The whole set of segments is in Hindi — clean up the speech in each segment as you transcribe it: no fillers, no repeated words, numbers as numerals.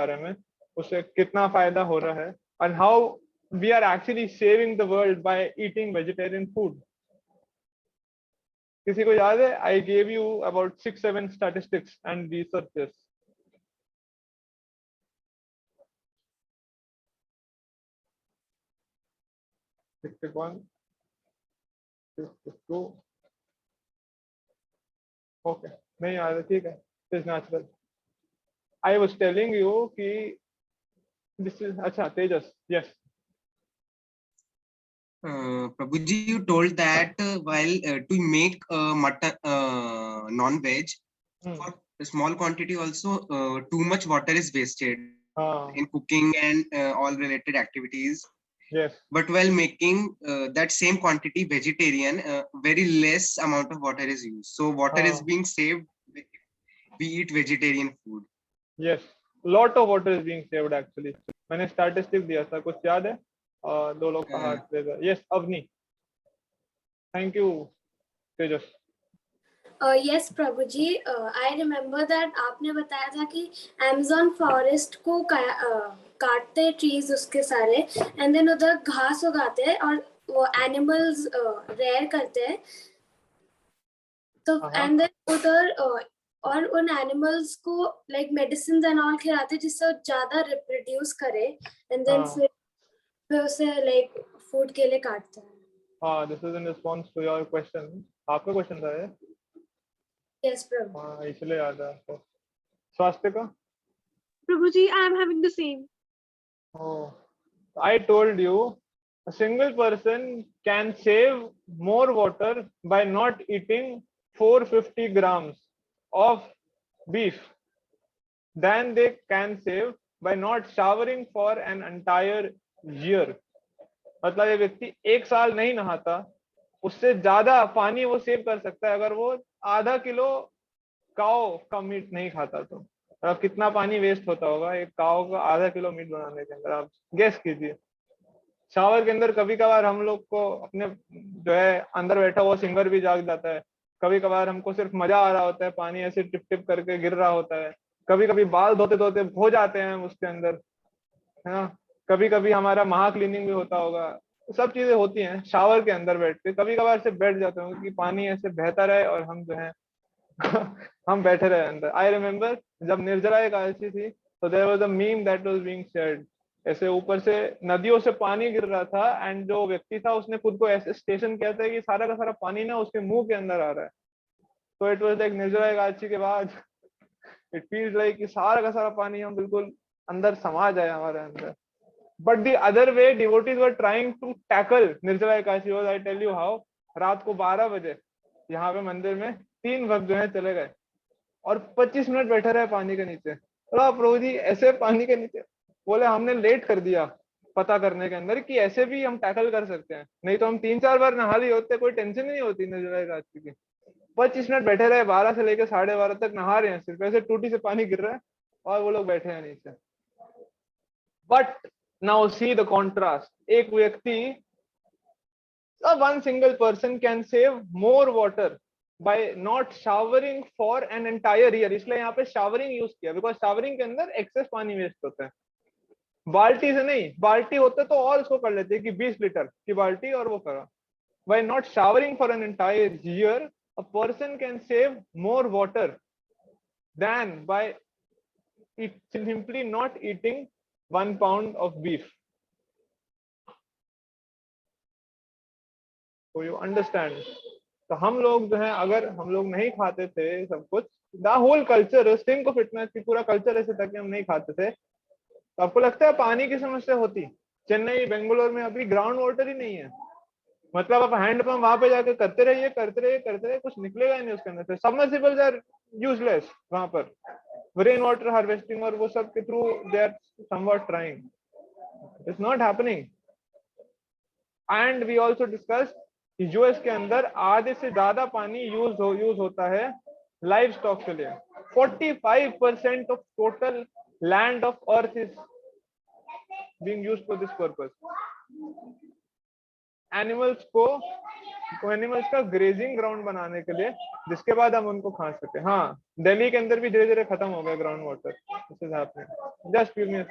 बारे में, उससे कितना फायदा हो रहा है, and how we are actually saving the world by eating vegetarian food. किसी को याद है? I gave you about 6-7 statistics and researches. 61, 62. Okay, नहीं याद है, ठीक है, it's natural. I was telling you कि दिस इज, अच्छा तेजस, yes. Prabhuji, you told that while to make mutton non-veg, for a small quantity also too much water is wasted in cooking and all related activities. Yes. But while making that same quantity vegetarian, very less amount of water is used. So water is being saved. We eat vegetarian food. Yes, lot of water is being saved actually. मैंने स्टैटिस्टिक दिया था, कुछ याद है? दो लोग का हाथ raise. Yes, Avni. Thank you Tejas. Yes Prabhu ji, I remember that आपने बताया था कि अमेज़न फॉरेस्ट को काटते ट्रीज उसके सारे, एंड देन उधर घास उगाते हैं और वो एनिमल्स रेयर करते हैं, तो एंड देन उधर और उन एनिमल्स को लाइक मेडिसिन एंड ऑल खिलाते हैं जिससे ज्यादा रिप्रोड्यूस करे, एंड देन फिर उसे लाइक फूड के लिए काटते हैं. हाँ, this is in response to your question. आपका क्वेश्चन था ये? यस प्रभु. हाँ, इसलिए याद है आपको. स्वास्थ्य का? Prabhu ji, I am having the same. Oh, I told you a single person can save more water by not eating 450 grams of beef than they can save by not showering for an entire year. मतलब ये व्यक्ति 1 साल नहीं नहाता, उससे ज्यादा पानी वो सेव कर सकता है अगर वो आधा किलो काऊ का मीट नहीं खाता. तो अब कितना पानी वेस्ट होता होगा एक काऊ का आधा किलो मीट बनाने के अंदर, आप गेस कीजिए. शावर के अंदर कभी कभार हम लोग को अपने जो है अंदर बैठा हुआ सिंगर भी जाग जाता है. कभी कभार हमको सिर्फ मजा आ रहा होता है, पानी ऐसे टिप टिप करके गिर रहा होता है. कभी कभी बाल धोते धोते हो जाते हैं उसके अंदर, है ना. कभी कभी हमारा महा क्लीनिंग भी होता होगा. सब चीजें होती हैं शावर के अंदर बैठ के. कभी कभार से बैठ जाते हैं कि पानी ऐसे बहता रहे और हम जो है हम बैठे रहे अंदर. आई रिमेम्बर जब निर्जला एकादशी थी, तो there was a meme that was being shared. ऐसे ऊपर से नदियों से पानी गिर रहा था, एंड जो व्यक्ति था उसने खुद को ऐसे स्टेशन किया था कि सारा का सारा पानी ना उसके मुंह के अंदर आ रहा है. तो it was like Nirjala Ekadashi के बाद इट फील्स लाइक कि सारा का सारा पानी हम बिल्कुल अंदर समा जाए हमारे अंदर. But the other way devotees were trying to tackle Nirjala Ekadashi was, I tell you how. रात को 12 बजे यहाँ पे मंदिर में 3 भक्त जो है चले गए और 25 मिनट बैठे रहे पानी के नीचे. प्रभु जी ऐसे पानी के नीचे, बोले हमने लेट कर दिया पता करने के अंदर कि ऐसे भी हम टैकल कर सकते हैं, नहीं तो हम 3-4 बार नहा लिए होते, कोई टेंशन नहीं होती निर्जला एकादशी की. 25 मिनट बैठे रहे, 12 से लेकर 12:30 तक नहा रहे हैं, सिर्फ ऐसे टूटी से पानी गिर रहा है और वो लोग बैठे हैं नीचे. But now see the contrast. एक व्यक्ति, one single person can save more water by not showering for an entire year. इसलिए यहाँ पे showering यूज किया, बिकॉज showering के अंदर एक्सेस पानी वेस्ट होता है. बाल्टी से नहीं, बाल्टी होते तो और उसको कर लेते कि 20 लीटर की बाल्टी और वो करा. By not showering for an entire year, a person can save more water than by simply not eating 1 pound of beef. So you understand. तो हम लोग जो है, अगर हम लोग नहीं खाते थे सब कुछ, the whole culture, think of fitness की पूरा कल्चर ऐसे था कि हम नहीं खाते थे, तो आपको लगता है पानी की समस्या होती? चेन्नई बेंगलोर में अभी ग्राउंड वाटर ही नहीं है. मतलब आप हैंड पंप वहां पे जाकर करते रहिए करते रहिए करते रहिए, कुछ निकलेगा ही नहीं उसके अंदर से. सबमर्सिबल्स आर यूजलेस वहां पर. रेन वाटर हार्वेस्टिंग और वो सब के through they are somewhat trying. It's not happening. And we also discussed US के अंदर आधे से ज्यादा पानी यूज होता है लाइव स्टॉक के लिए. 45% of total land of earth is being used for this purpose. Animals को एनिमल्स का ग्रेजिंग ग्राउंड बनाने के लिए, जिसके बाद हम उनको खा सके। हाँ, दिल्ली के अंदर भी धीरे धीरे खत्म हो गया ground water, this is happening. Just give me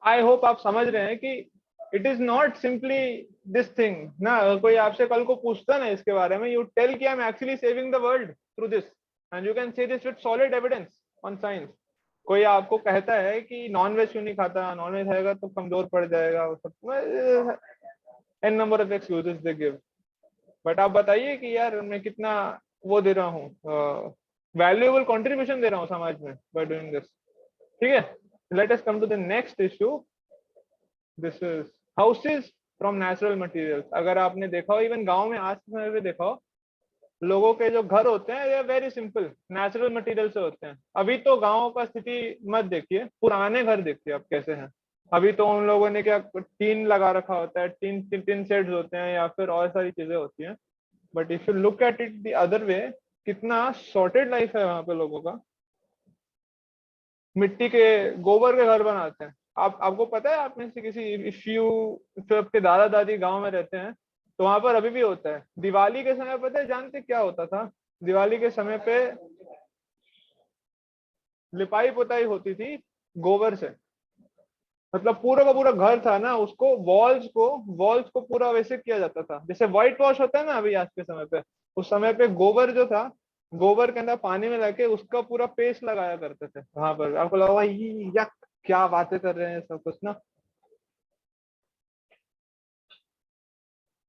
I hope आप समझ रहे हैं कि it is not simply this thing ना। कोई आपसे कल को पूछता ना इसके बारे में, यू टेल कि I am actually saving the world through this, and you can say this with solid evidence on science. कोई आपको कहता है कि नॉन वेज क्यों नहीं खाता, नॉन वेज खाएगा तो कमजोर पड़ जाएगा, वो सब an number of excuses they give. But आप बताइए कि यार मैं कितना वो दे रहा हूँ, वैल्यूएबल कंट्रीब्यूशन दे रहा हूँ समाज में बाय डूइंग दिस। ठीक है, let us come to the next issue. This is houses from natural materials. अगर आपने देखा हो, इवन गांव में आज के समय पे देखा हो, लोगों के जो घर होते हैं ये वेरी सिंपल नेचुरल मटेरियल से होते हैं। अभी तो गाँव का स्थिति मत देखिए, पुराने घर देखिए अब कैसे हैं। अभी तो उन लोगों ने क्या टीन लगा रखा होता है, टीन शेड्स होते हैं या फिर और सारी चीजें होती हैं। But if you look at it the other वे, कितना सॉर्टेड लाइफ है वहां पे लोगों का। मिट्टी के गोबर के घर बनाते हैं। आपको पता है, आप में से किसी, इफ यू आपके दादा दादी गांव में रहते हैं तो वहां पर अभी भी होता है। दिवाली के समय पता है, जानते क्या होता था? दिवाली के समय पे लिपाई पुताई होती थी गोबर से। मतलब पूरा का पूरा घर था ना, उसको वॉल्स को पूरा वैसे किया जाता था जैसे व्हाइट वॉश होता है ना अभी आज के समय पे। उस समय पे गोबर जो था, गोबर के अंदर पानी में लाके उसका पूरा पेस्ट लगाया करते थे वहां पर। आपको लगा ये या क्या बातें कर रहे हैं सब कुछ ना।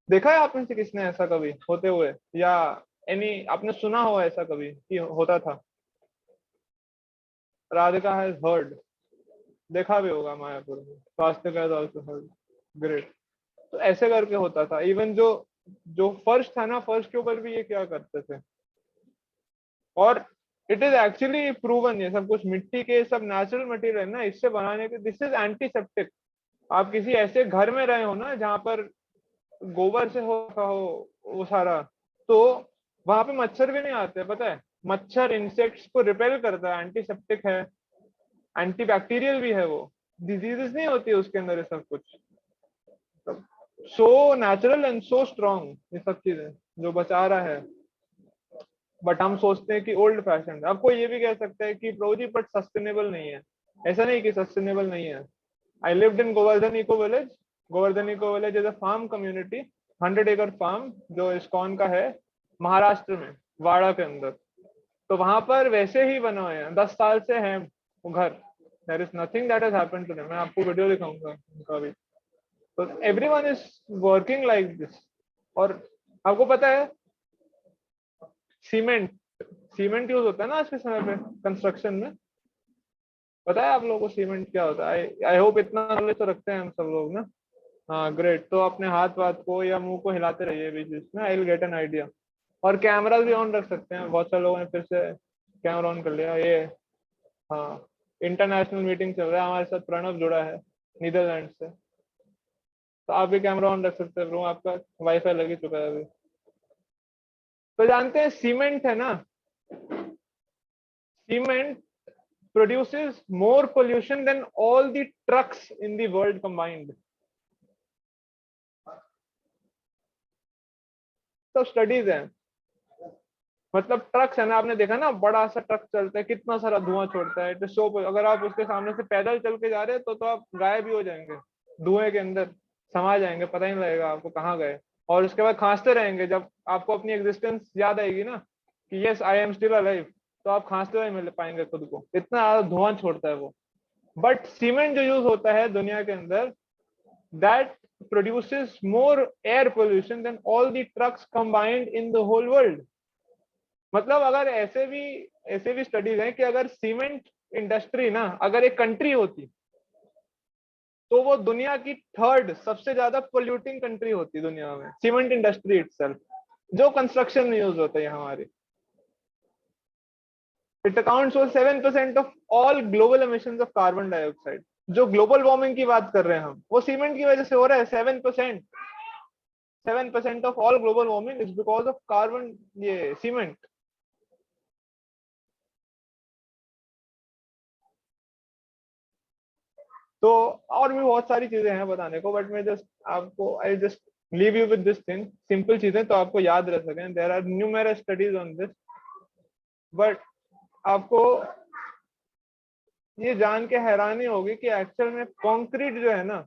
देखा है आप में से किसने ऐसा कभी होते हुए, या एनी आपने सुना हो ऐसा कभी कि होता था? राधिका हैज हर्ड, देखा भी होगा मायापुर में, स्वास्थ्य का आल्सो हर्ड। ग्रेट। तो ऐसे करके होता था। इवन जो जो फर्श था ना, फर्श के ऊपर भी ये क्या करते थे। और इट इज एक्चुअली प्रूवन, ये सब कुछ मिट्टी के सब नेचुरल मटेरियल ना, इससे बनाने के, दिस इज एंटीसेप्टिक। आप किसी ऐसे घर में रहे हो ना जहाँ पर गोबर से हो वो सारा, तो वहां पे मच्छर भी नहीं आते, पता है? मच्छर इंसेक्ट्स को रिपेल करता है, एंटीसेप्टिक है, एंटीबैक्टीरियल भी है वो, डिजीजेस नहीं होती उसके अंदर ये सब कुछ। So natural and so strong ये सब चीजें जो बचा रहा है। बट हम सोचते हैं कि ओल्ड फैशन। अब कोई ये भी कह सकता है कि प्रो जी बट सस्टेनेबल नहीं है। ऐसा नहीं कि सस्टेनेबल नहीं है। I lived in Govardhan eco village. Govardhan eco village is a farm community, 100 एकड़ फार्म जो इस्कॉन का है, महाराष्ट्र में, वाड़ा के अंदर। तो वहां पर वैसे ही बना हुए हैं, 10 साल से हैं वो घर। There is nothing that has happened to them. मैं आपको वीडियो दिखाऊंगा उनका भी। तो everyone is working like this. और आपको पता है सीमेंट सीमेंट यूज होता है ना आज के समय पे कंस्ट्रक्शन में। पता है आप लोगों को सीमेंट क्या होता है? आई होप इतना नॉलेज तो रखते हैं हम सब लोग ना। हाँ ग्रेट। तो अपने हाथ वाथ को या मुंह को हिलाते रहिए बीच बीच में, I will get an idea. और कैमरा भी ऑन रख सकते हैं, बहुत सारे लोगों ने फिर से कैमरा ऑन कर लिया ये। हाँ, इंटरनेशनल मीटिंग चल रहा है, हमारे साथ प्रणव जुड़ा है नीदरलैंड से। तो आप भी कैमरा ऑन रख सकते हैं, आपका वाईफाई लग ही चुका है अभी। तो जानते हैं सीमेंट है ना, cement produces more pollution than all the trucks in the world combined. तो स्टडीज हैं। मतलब ट्रक्स है ना, आपने देखा ना, बड़ा सा ट्रक चलता है, कितना सारा धुआं छोड़ता है। तो अगर आप उसके सामने से पैदल चल के जा रहे हैं तो आप गायब भी हो जाएंगे, धुएं के अंदर समा जाएंगे, पता ही नहीं लगेगा आपको कहाँ गए। और उसके बाद खांसते रहेंगे, जब आपको अपनी एग्जिस्टेंस याद आएगी ना कि yes I am still alive, तो आप खांसते हुए मिल पाएंगे खुद को, इतना ज्यादा धुआं छोड़ता है वो। बट सीमेंट जो यूज होता है दुनिया के अंदर, that produces more air pollution than all the trucks combined in the whole world. मतलब अगर ऐसे भी स्टडीज हैं कि अगर सीमेंट इंडस्ट्री ना, अगर एक कंट्री होती तो वो दुनिया की 3rd सबसे ज्यादा पोल्यूटिंग कंट्री होती दुनिया में। सीमेंट इंडस्ट्री इटसेल्फ, जो कंस्ट्रक्शन में यूज होता है हमारी, it accounts for 7% of all global emissions of carbon dioxide. जो ग्लोबल वार्मिंग की बात कर रहे हैं हम, वो सीमेंट की वजह से हो रहा है, 7%। 7% of all global warming is because of carbon, ये cement. तो और भी बहुत सारी चीजें हैं बताने को, बट मैं जस्ट आपको I just leave you with this thing, simple चीजें तो आपको याद रह सकें. There are numerous studies on this, but आपको ये जान के हैरानी होगी कि एक्चुअल में कंक्रीट जो है ना,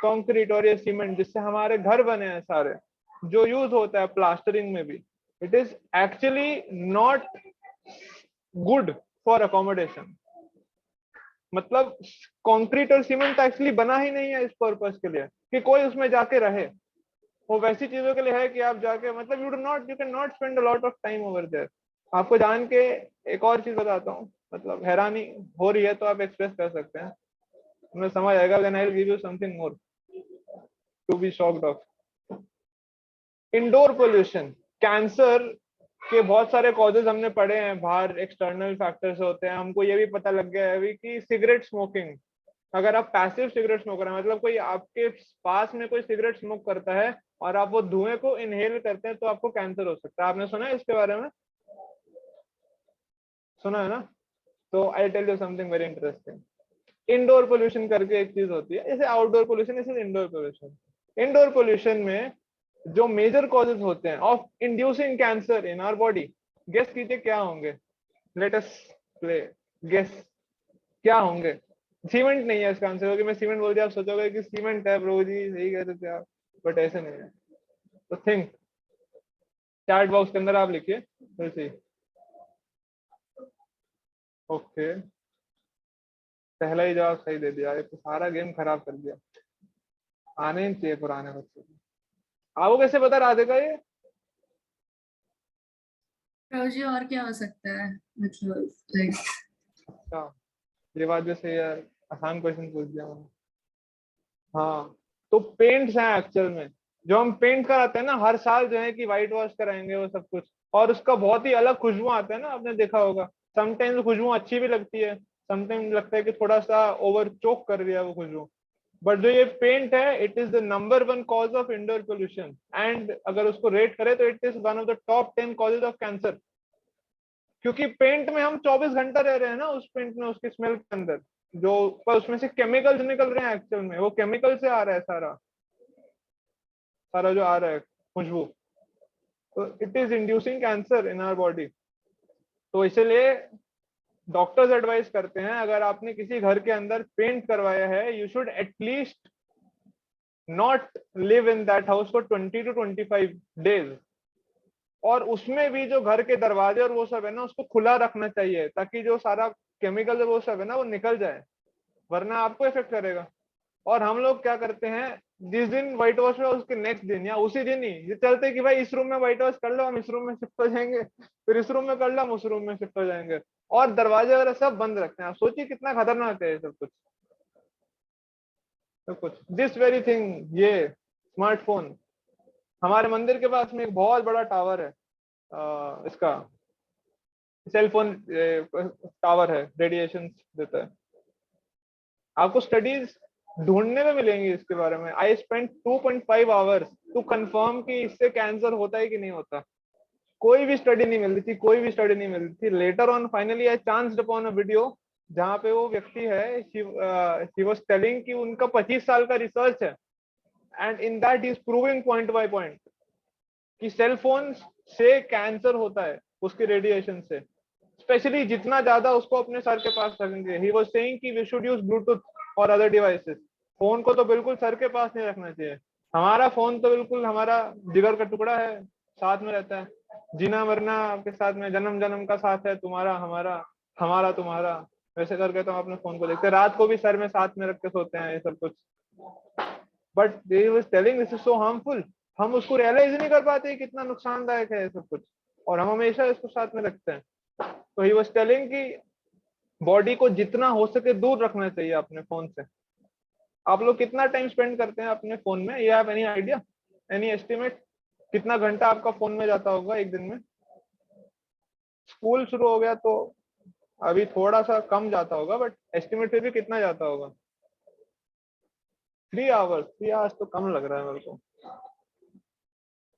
कंक्रीट और ये सीमेंट जिससे हमारे घर बने हैं सारे, जो यूज होता है प्लास्टरिंग में भी, it is actually not good for accommodation. मतलब कंक्रीट और सीमेंट एक्चुअली बना ही नहीं है इस पर्पस के लिए कि कोई उसमें जाके रहे. वो वैसी चीजों के लिए है कि आप जाके, मतलब you can not spend a lot of time over there. आपको जान के एक और चीज बताता हूँ, मतलब हैरानी हो रही है तो आप एक्सप्रेस कर सकते हैं, हमें समझ आएगा. Then I will give you something more to be shocked of. Indoor pollution, cancer के बहुत सारे कॉजेज हमने पढ़े हैं, बाहर एक्सटर्नल फैक्टर्स होते हैं. हमको ये भी पता लग गया है अभी कि सिगरेट स्मोकिंग, अगर आप पैसिव सिगरेट स्मोकर हैं, मतलब कोई आपके पास में कोई सिगरेट स्मोक करता है और आप वो धुएं को इनहेल करते हैं तो आपको कैंसर हो सकता है. आपने सुना है इसके बारे में? सुना है ना? तो I tell you something very interesting. Indoor pollution करके एक चीज होती है, जैसे आउटडोर पोल्यूशन, इसे इंडोर पोल्यूशन. इंडोर पोल्यूशन में जो मेजर कॉजेज होते हैं of inducing cancer in our body, guess कीजिए क्या होंगे. लेट अस प्ले गेस, क्या होंगे? सीमेंट नहीं है इसका आंसर, क्योंकि मैं सीमेंट बोल दिया आप सोचोगे कि सीमेंट है प्रभु जी, सही कहते थे आप, बट ऐसे नहीं है. तो थिंक, चैट बॉक्स के अंदर आप लिखिए फिर से. ओके, पहला ही जवाब सही दे दिया, ये तो सारा गेम खराब कर दिया. आने ही चाहिए पुराने बच्चे को. आपको कैसे पता राधिका ये? जी और क्या हो सकता है, मतलब लाइक. अच्छा, ये बात भी सही है, आसान क्वेश्चन पूछ दिया मैंने. हाँ, तो पेंट्स हैं एक्चुअल में, जो हम पेंट कराते हैं ना हर साल, जो है कि व्हाइट वॉश कराएंगे वो सब कुछ, और उसका बहुत ही अलग खुशबू आता है ना, आपने देखा होगा. समटाइम्स खुशबू अच्छी भी लगती है, समटाइम्स लगता है कि थोड़ा सा ओवर चोक कर दिया वो खुशबू. बट जो ये पेंट है, it is the number 1 cause of indoor pollution, and अगर उसको रेट करें तो it is one of the top 10 causes of cancer. क्योंकि पेंट में हम 24 घंटा रह रहे हैं ना, उस पेंट में, उसकी स्मेल के अंदर, जो पर उसमें से केमिकल्स निकल रहे हैं एक्चुअल में, वो केमिकल से आ रहा है सारा सारा जो आ रहा है खुशबू. तो it is inducing cancer in our body. तो इसलिए डॉक्टर्स एडवाइस करते हैं, अगर आपने किसी घर के अंदर पेंट करवाया है, you should at least not live in that house for 20 to 25 days. और उसमें भी जो घर के दरवाजे और वो सब है ना, उसको खुला रखना चाहिए, ताकि जो सारा केमिकल वो सब है ना वो निकल जाए, वरना आपको इफेक्ट करेगा. और हम लोग क्या करते हैं, जिस दिन व्हाइट वॉश हुआ उसके नेक्स्ट दिन या उसी दिन ही ये चलते कि भाई इस रूम में व्हाइट वॉश कर लो, हम इस रूम में शिफ्ट हो जाएंगे, फिर इस रूम में कर लो, हम उस रूम में शिफ्ट हो जाएंगे, और दरवाजे वगैरह सब बंद रखते हैं. आप सोचिए कितना खतरनाक है सब कुछ, सब कुछ. दिस वेरी थिंग, ये स्मार्टफोन, हमारे मंदिर के पास में एक बहुत बड़ा टावर है, इसका सेलफोन टावर है, रेडिएशन देता है. आपको स्टडीज ढूंढने में मिलेंगी इसके बारे में. I spend 2.5 hours to confirm कि इससे कैंसर होता है कि नहीं होता. कोई भी स्टडी नहीं मिल रही थी, कोई भी स्टडी नहीं मिल रही थी. Later on finally I chanced upon a video जहां पे वो व्यक्ति है, शी वाज टेलिंग कि उनका 25 साल का रिसर्च है, and in that he is proving point by point कि सेल फोन से कैंसर होता है उसके रेडिएशन से, स्पेशली जितना ज्यादा उसको अपने सर के पास रखेंगे. ही वाज सेइंग कि वी शुड यूज ब्लूटूथ और अदर डिवाइसेस. फोन को तो बिल्कुल सर के पास नहीं रखना चाहिए. हमारा फोन तो बिल्कुल हमारा जिगर का टुकड़ा है, साथ में रहता है, जीना मरना आपके साथ में, जन्म जन्म का साथ है, तुम्हारा हमारा, हमारा तुम्हारा, वैसे करके तो हम अपने फोन को देखते हैं. रात को भी सर में साथ में रख के सोते हैं, ये सब कुछ. But they was telling this is so harmful. हम उसको रियलाइज नहीं कर पाते कितना नुकसानदायक है ये सब कुछ, और हम हमेशा इसको साथ में रखते हैं. तो ही वाज टेलिंग कि बॉडी को जितना हो सके दूर रखना चाहिए अपने फोन से. आप लोग कितना टाइम स्पेंड करते हैं अपने फोन में? ये have any idea, any estimate, कितना घंटा आपका फोन में जाता होगा एक दिन में? स्कूल शुरू हो गया तो अभी थोड़ा सा कम जाता होगा, बट एस्टिमेट फिर भी कितना जाता होगा? 3 आवर्स. 3 आवर्स तो कम लग रहा है मेरे को.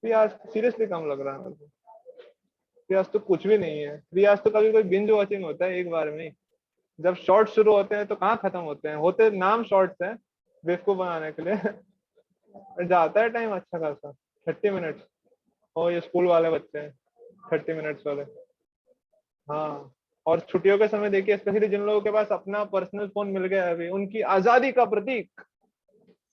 रियाज सीरियसली कम लग रहा है मेरे को। रियाज तो कुछ भी नहीं है। रियाज तो कभी कोई बिंज वॉचिंग होता है एक बार में। जब शॉर्ट शुरू होते हैं तो कहाँ खत्म होते हैं, होते नाम शॉर्ट्स हैं बेवकूफ बनाने के लिए। जाता है टाइम अच्छा खासा, 30 मिनट्स। और ये स्कूल वाले बच्चे हैं 30 मिनट्स वाले। हाँ, और छुट्टियों के समय देखिए, स्पेशली जिन लोगों के पास अपना पर्सनल फोन मिल गया है अभी, उनकी आजादी का प्रतीक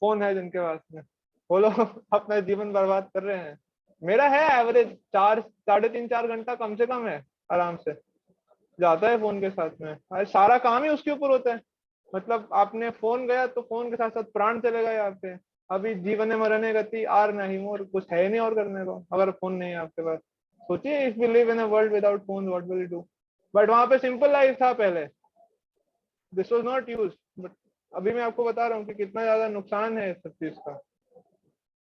फोन है जिनके पास में, वो लोग अपना जीवन बर्बाद कर रहे हैं। मेरा है एवरेज 3.5-4 घंटा कम से कम है, आराम से जाता है फोन के साथ में। अरे सारा काम ही उसके ऊपर होता है। मतलब आपने फोन गया तो फोन के साथ साथ प्राण चलेगा यहाँ पे। अभी जीवन मरने गति आर नहीं मोर, कुछ है नहीं और करने को अगर फोन नहीं है आपके पास। सोचिए, if we live in a world without phone what will you do. But वहां पे सिंपल लाइफ था पहले, this was not use. But अभी मैं आपको बता रहा हूँ कि कितना ज्यादा नुकसान है इस सब चीज का।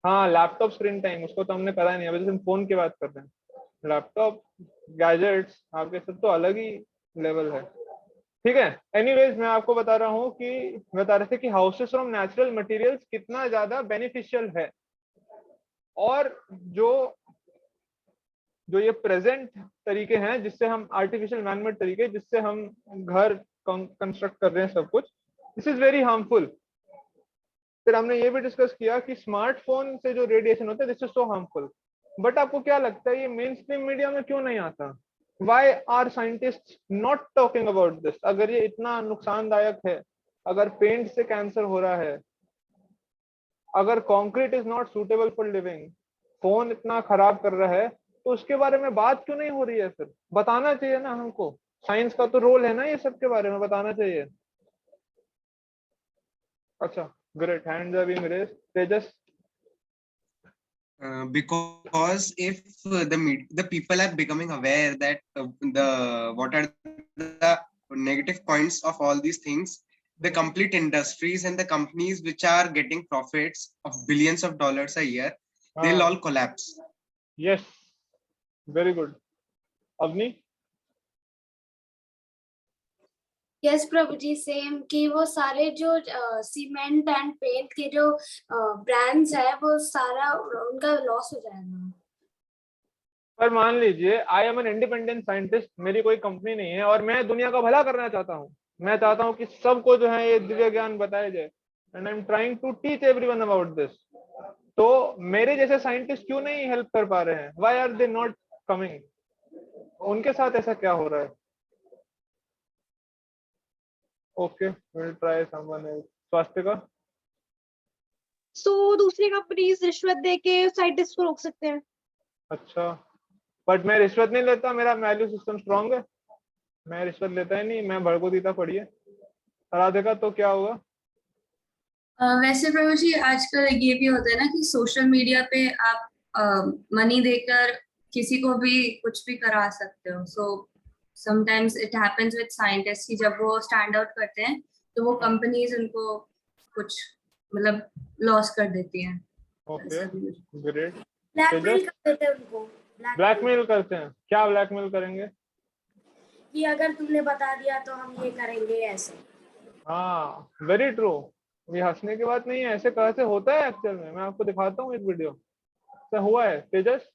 हाँ, लैपटॉप स्क्रीन टाइम उसको तो हमने करा नहीं, अभी तो हम फोन की बात कर रहे हैं। लैपटॉप गैजेट्स आपके सब तो अलग ही लेवल है। ठीक है, एनीवेज मैं आपको बता रहा हूँ कि बता रहे थे कि हाउसेस फ्रॉम नेचुरल मटेरियल्स कितना ज्यादा बेनिफिशियल है। और जो जो ये प्रेजेंट तरीके हैं जिससे हम आर्टिफिशियल मैनमेड तरीके जिससे हम घर कंस्ट्रक्ट कर रहे हैं सब कुछ, दिस इज वेरी हार्मफुल। फिर हमने ये भी डिस्कस किया कि स्मार्टफोन से जो रेडिएशन होता है this is so harmful. But आपको क्या लगता है ये मेन स्ट्रीम मीडिया में क्यों नहीं आता? Why are scientist not talking about this? अगर ये इतना नुकसानदायक है, अगर पेंट से कैंसर हो रहा है, अगर concrete is not suitable for living, phone इतना खराब कर रहा है, तो उसके बारे में बात क्यों नहीं हो रही है? फिर बताना चाहिए ना हमको। साइंस का तो रोल है ना ये सब के बारे में बताना चाहिए। अच्छा, great, hands are being raised. Tejas? Because if the people are becoming aware that the what are the negative points of all these things, the complete industries and the companies which are getting profits of billions of dollars a year, they'll all collapse. Yes, very good. Avni? Yes Prabhu ji, same कि वो सारे जो सीमेंट एंड पेंट के जो ब्रांड्स है वो सारा उनका लॉस हो जाएगा। पर मान लीजिए I am an independent scientist, मेरी कोई कंपनी नहीं है और मैं दुनिया का भला करना चाहता हूँ। मैं चाहता हूँ कि सबको जो है ये दिव्य ज्ञान बताया जाए, and I am trying to teach everyone about this. तो मेरे जैसे साइंटिस्ट क्यों नहीं हेल्प कर पा रहे हैं? Why are they not coming? उनके साथ ऐसा क्या हो रहा है? Okay, will try someone else. स्वास्थ्य का? सो दूसरी कंपनीज रिश्वत दे के साइंटिस्ट को रोक सकते हैं। अच्छा, बट मैं रिश्वत नहीं लेता, मेरा वैल्यू सिस्टम स्ट्रांग है। मैं रिश्वत लेता ही नहीं, मैं भड़को देता पड़ी है। राधिका, तो क्या होगा? वैसे प्रभु जी आजकल ये भी होता है ना कि सोशल मीडिया पे आप मनी देकर किसी को भी कुछ भी करा सकते हो। So sometimes it happens with scientist कि जब वो स्टैंड आउट करते हैं तो वो कंपनीज उनको कुछ मतलब लॉस कर देती हैं। Okay, great. ब्लैकमेल कर देते हैं उनको। ब्लैकमेल करते हैं? क्या ब्लैकमेल करेंगे? कि अगर तुमने बता दिया तो हम ये करेंगे ऐसे। हाँ, वेरी ट्रू। ये हंसने की बात नहीं है, ऐसे कैसे होता है एक्चुअल में। मैं आपको दिखाता हूँ एक वीडियो से हुआ है। तेजस?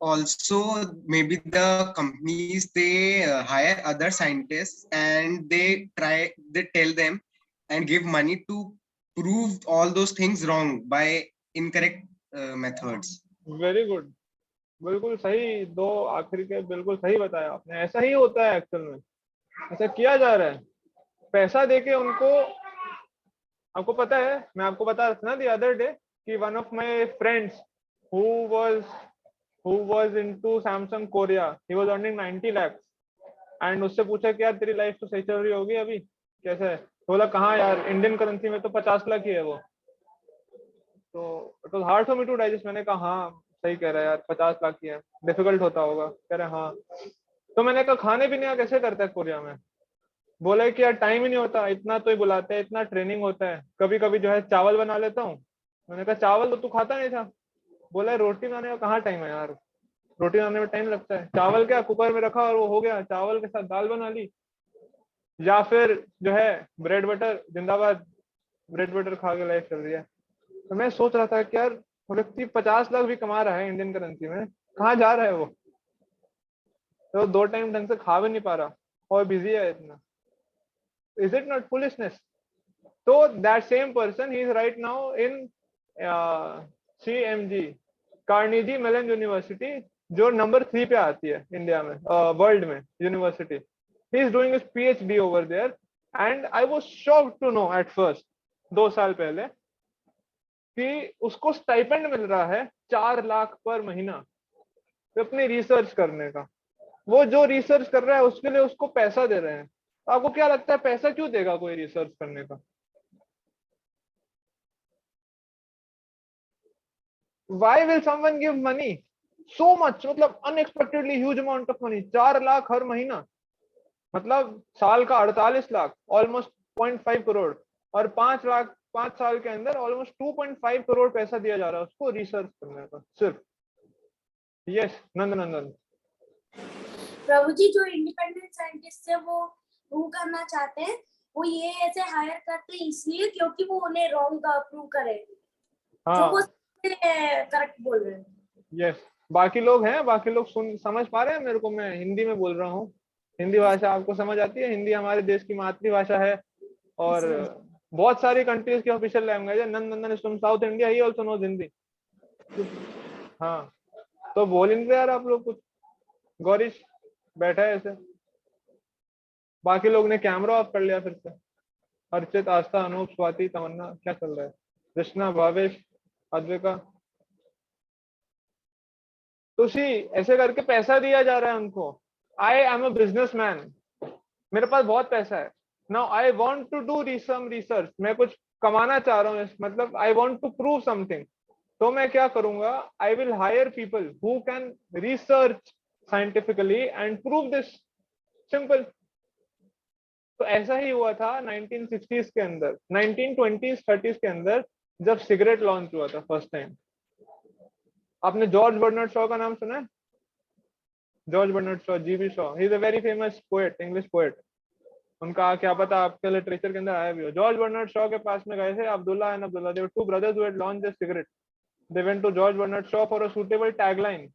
Also, maybe the companies they hire other scientists and they tell them and give money to prove all those things wrong by incorrect methods. Very good, बिल्कुल सही। दो आखिरी के बिल्कुल सही बताया आपने। ऐसा ही होता है एक्चुअल में, ऐसा किया जा रहा है पैसा देके उनको। आपको पता है, मैं आपको बता रहा था ना द अदर डे कि one of my friends who was into Samsung Korea, he was earning 90 lakh. And उससे पूछा कि यार तेरी लाइफ तो सही चल रही होगी अभी, कैसे है? तो बोला कहाँ यार, इंडियन करेंसी में तो 50 लाख ही है वो। तो it was hard for me to digest. मैंने कहा हाँ सही कह रहा है यार, 50 लाख ही है, डिफिकल्ट होता होगा। कह रहे हाँ। तो मैंने कहा खाने पीने का कैसे करता है कोरिया में? बोला कि यार टाइम ही नहीं होता, इतना तो ही बुलाते हैं, इतना ट्रेनिंग होता है, कभी कभी जो है चावल बना लेता हूँ। मैंने कहा चावल तो तू खाता नहीं था। बोला रोटी बनाने का कहाँ टाइम है यार, रोटी बनाने में टाइम लगता है। चावल क्या कुकर में रखा और वो हो गया, चावल के साथ दाल बना ली, या फिर जो है ब्रेड बटर जिंदाबाद, ब्रेड बटर खा के लाइफ चल रही है। तो मैं सोच रहा था कि यार वो व्यक्ति 50 लाख भी कमा रहा है इंडियन करेंसी में, कहाँ जा रहा है वो? तो 2 टाइम ढंग से खा भी नहीं पा रहा और बिजी है इतना. Is it not foolishness? So that same person, he is right now in CMG, Carnegie Mellon University, जो नंबर 3 पे आती है इंडिया में, वर्ल्ड में university. He is doing his PhD over there, and I was shocked to know at first, 2 साल पहले, कि उसको स्टाइपेंड मिल रहा है 4 लाख पर महीना अपनी रिसर्च करने का. वो जो रिसर्च कर रहा है उसके लिए उसको पैसा दे रहे हैं. आपको क्या लगता है पैसा क्यों देगा कोई रिसर्च करने का? Why will someone give money so much, मतलब unexpectedly huge amount of money? 4 lakh हर महीना, मतलब साल का 48 लाख, ऑलमोस्ट 0.5 करोड़, और 5 लाख 5 साल के अंदर ऑलमोस्ट 2.5 करोड़ पैसा दिया जा रहा है उसको रिसर्च करने का सिर्फ. यस नंदनंदन. प्रभु जी, जो इंडिपेंडेंट साइंटिस्ट है वो प्रूव करना चाहते हैं, वो ये ऐसे हायर करते हैं इसलिए क्योंकि वो उन्हें रॉन्ग प्रूव करे, जो वो करेक्ट बोल रहे हैं. यस, बाकी लोग हैं, बाकी लोग समझ पा रहे हैं मेरे को? मैं हिंदी में बोल रहा हूँ, हिंदी भाषा आपको समझ आती है? हिंदी हमारे देश की मातृभाषा है और बहुत सारी कंट्रीज की ऑफिशियल लैंग्वेज है. Nandan from South India, he also knows Hindi. हाँ, तो बोल नहीं यार आप लोग कुछ. गौरीश बैठा है ऐसे, बाकी लोग ने कैमरा ऑफ कर लिया फिर से. अर्चित, आस्था, अनूप, स्वाति, तमन्ना, क्या चल रहा है? कृष्णा, भावेश, अद्विका, तुषी, ऐसे करके पैसा दिया जा रहा है उनको. आई एम अ बिजनेसमैन, मेरे पास बहुत पैसा है. Now I want to do some research, मैं कुछ कमाना चाह रहा हूँ, मतलब I want to prove something. तो मैं क्या करूंगा? I will hire people who can research scientifically and prove this. Simple. तो ऐसा ही हुआ था 1960s के अंदर, 1920s 30s के अंदर, जब सिगरेट लॉन्च हुआ था फर्स्ट टाइम. आपने जॉर्ज बर्नार्ड शॉ का नाम सुना है? George Bernard Shaw, GB Shaw, he is a very famous poet, English poet. उनका क्या पता आपके लिटरेचर के अंदर आया भी हो. जॉर्ज बर्नार्ड शॉ के पास में गए थे Abdullah and Abdullah. They were two brothers who had launched the cigarette. They went to George Bernard Shaw for a suitable tagline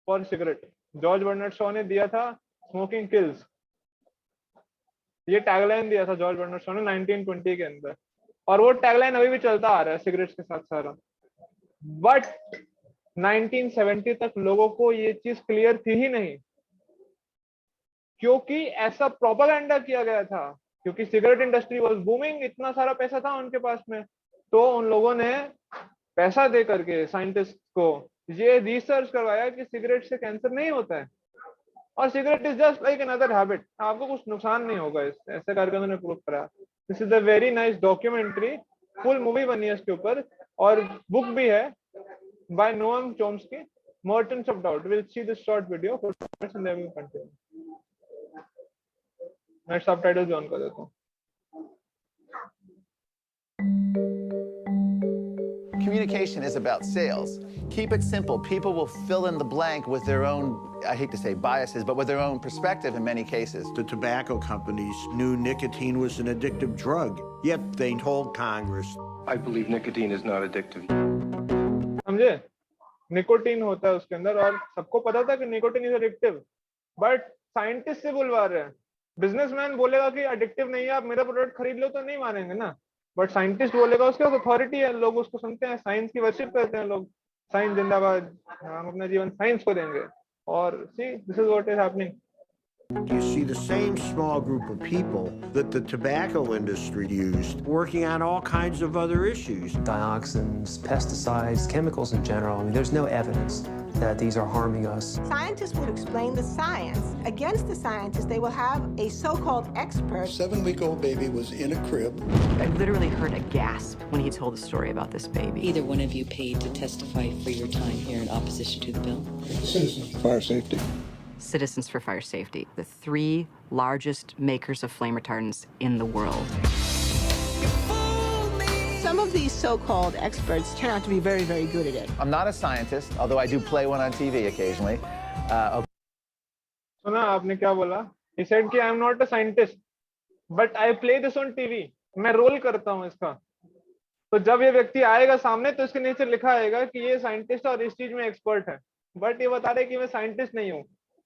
for cigarette. जॉर्ज बर्नार्ड शॉ ने दिया था स्मोकिंग किल्स. ये टैगलाइन दिया था जॉर्ज बर्नार्ड शॉ ने 1920 के अंदर, और वो टैगलाइन अभी भी चलता आ रहा है सिगरेट्स के साथ सारा. बट 1970 तक लोगों को ये चीज क्लियर थी ही नहीं, क्योंकि ऐसा प्रोपेगेंडा किया गया था, क्योंकि सिगरेट इंडस्ट्री वाज बूमिंग, इतना सारा पैसा था उनके पास में. तो उन लोगों ने पैसा दे करके साइंटिस्ट को ये रिसर्च करवाया कि सिगरेट से कैंसर नहीं होता है, और cigarette is just like another habit, आपको कुछ नुकसान नहीं होगा इससे. ऐसे करके उन्होंने प्रूव करा. This is a very nice documentary, full movie बनी है इसके ऊपर, और बुक भी है by Noam Chomsky, Merchants of Doubt. We'll see this short video for 2 minutes and then we'll continue. मैं सबटाइटल भी ऑन कर देता हूँ. Communication is about sales. Keep it simple. People will fill in the blank with their own, I hate to say biases, but with their own perspective in many cases. The tobacco companies knew nicotine was an addictive drug, yet they told Congress. I believe nicotine is not addictive. समझे? निकोटीन होता है उसके अंदर, और सबको पता था कि nicotine is addictive, but scientist से बुलवा रहे हैं. बिजनेसमैन बोलेगा कि एडिक्टिव नहीं है, आप मेरा प्रोडक्ट खरीद लो, तो नहीं मानेंगे ना. बट साइंटिस्ट बोलेगा, उसके पास अथॉरिटी है, लोग उसको सुनते हैं, साइंस की वर्शिप करते हैं लोग. साइंस जिंदाबाद, हम अपना जीवन साइंस को देंगे. और see this is what is happening. You see the same small group of people that the tobacco industry used working on all kinds of other issues. Dioxins, pesticides, chemicals in general. I mean, there's no evidence that these are harming us. Scientists will explain the science. Against the scientists, they will have a so-called expert. 7-week-old baby was in a crib. I literally heard a gasp when he told the story about this baby. Either one of you paid to testify for your time here in opposition to the bill? Citizens for Fire Safety. Citizens for Fire Safety, the 3 largest makers of flame retardants in the world. Some of these so-called experts turn out to be very, very good at it. I'm not a scientist, although I do play one on TV occasionally. सुना आपने क्या बोला? He said कि I'm not a scientist, but I play this on TV. मैं रोल करता हूँ इसका. तो जब ये व्यक्ति आएगा सामने तो इसके नीचे लिखा आएगा कि ये साइंटिस्ट और इस चीज में एक्सपर्ट है, बट ये बता रहे कि मैं साइंटिस्ट नहीं हूँ।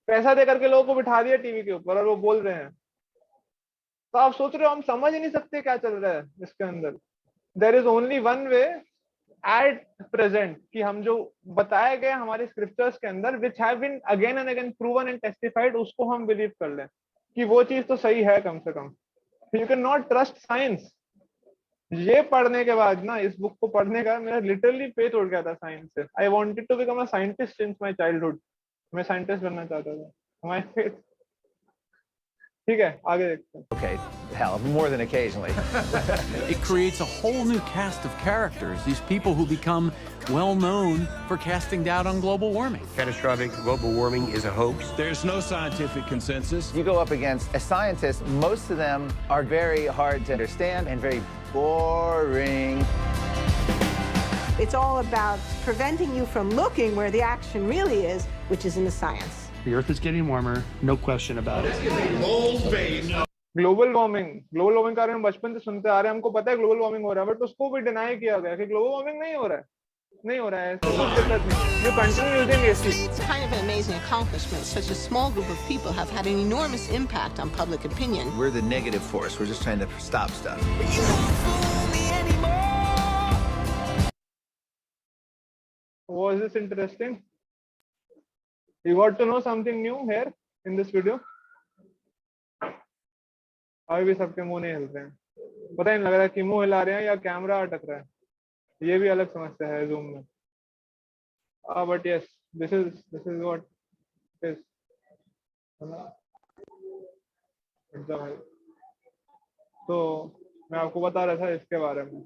पैसा दे करके लोगों को बिठा दिया टीवी के ऊपर और वो बोल रहे हैं। तो आप सोच रहे हो हम समझ ही नहीं सकते क्या चल रहा है इसके अंदर। There is only one way at present कि हम जो बताए गए हमारे स्क्रिप्चर्स के अंदर which have been again and again proven and testified, उसको हम बिलीव कर लें कि वो चीज तो सही है कम से कम। You can not trust science. ये पढ़ने के बाद ना, इस बुक को पढ़ने का मेरा लिटरली पेट उड़ गया था साइंस से। I wanted to become a scientist since my childhood. मैं साइंटिस्ट बनना चाहता था। My faith. ठीक है, आगे देखते हैं। Okay, hell, more than occasionally. It creates a whole new cast of characters, these people who become well known for casting doubt on global warming. Catastrophic global warming is a hoax. There's no scientific consensus. You go up against a scientist, most of them are very hard to understand and very boring. It's all about preventing you from looking where the action really is, which is in the science. The Earth is getting warmer, no question about it. Global warming का हम बचपन से सुनते आ रहे हैं, हमको पता है ग्लोबल वार्मिंग हो रहा है, बट उसको भी डिनाई किया गया कि ग्लोबल वार्मिंग नहीं हो रहा है, कुछ दिक्कत नहीं, you continue using AC. It's kind of an amazing accomplishment. Such a small group of people have had an enormous impact on public opinion. We're the negative force. We're just trying to stop stuff. Was this interesting? You got to know something new here in this video. अभी भी सबके मुंह नहीं हिल रहे हैं, पता ही नहीं लग रहा है कि मुंह हिला रहे हैं या कैमरा अटक रहा है। ये भी अलग समस्या है जूम में। But yes, this is what is. तो मैं आपको बता रहा था इसके बारे में।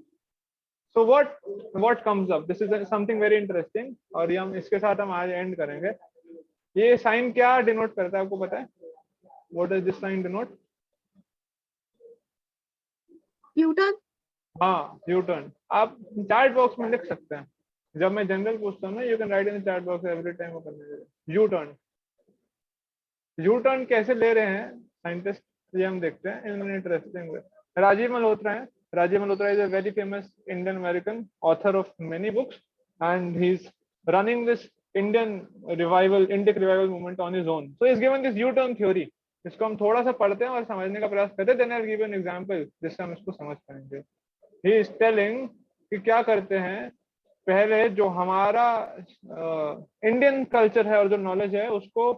So what comes up? This is something very interesting और ये हम इसके साथ हम आज एंड करेंगे। ये साइन क्या डिनोट करता है आपको पता है? What does this sign denote? U-turn? हाँ, U-turn। आप चैट बॉक्स में लिख सकते हैं। जब मैं जनरल पूछता हूँ ना, you can write in the chat box every time वो करने के लिए। U-turn। U-turn कैसे ले रहे हैं साइंटिस्ट, ये हम देखते हैं in interesting way. Rajiv Malhotra है। Rajiv Malhotra is a very famous Indian American author of many books, and he's running this Indian revival movement on his own. So he's given this U-turn theory. इसको हम थोड़ा सा पढ़ते हैं और समझने का प्रयास करते हैं, then I'll give you an example जिससे हम इसको समझ पाएंगे। He is telling कि क्या करते हैं, पहले जो हमारा इंडियन कल्चर है और जो नॉलेज है उसको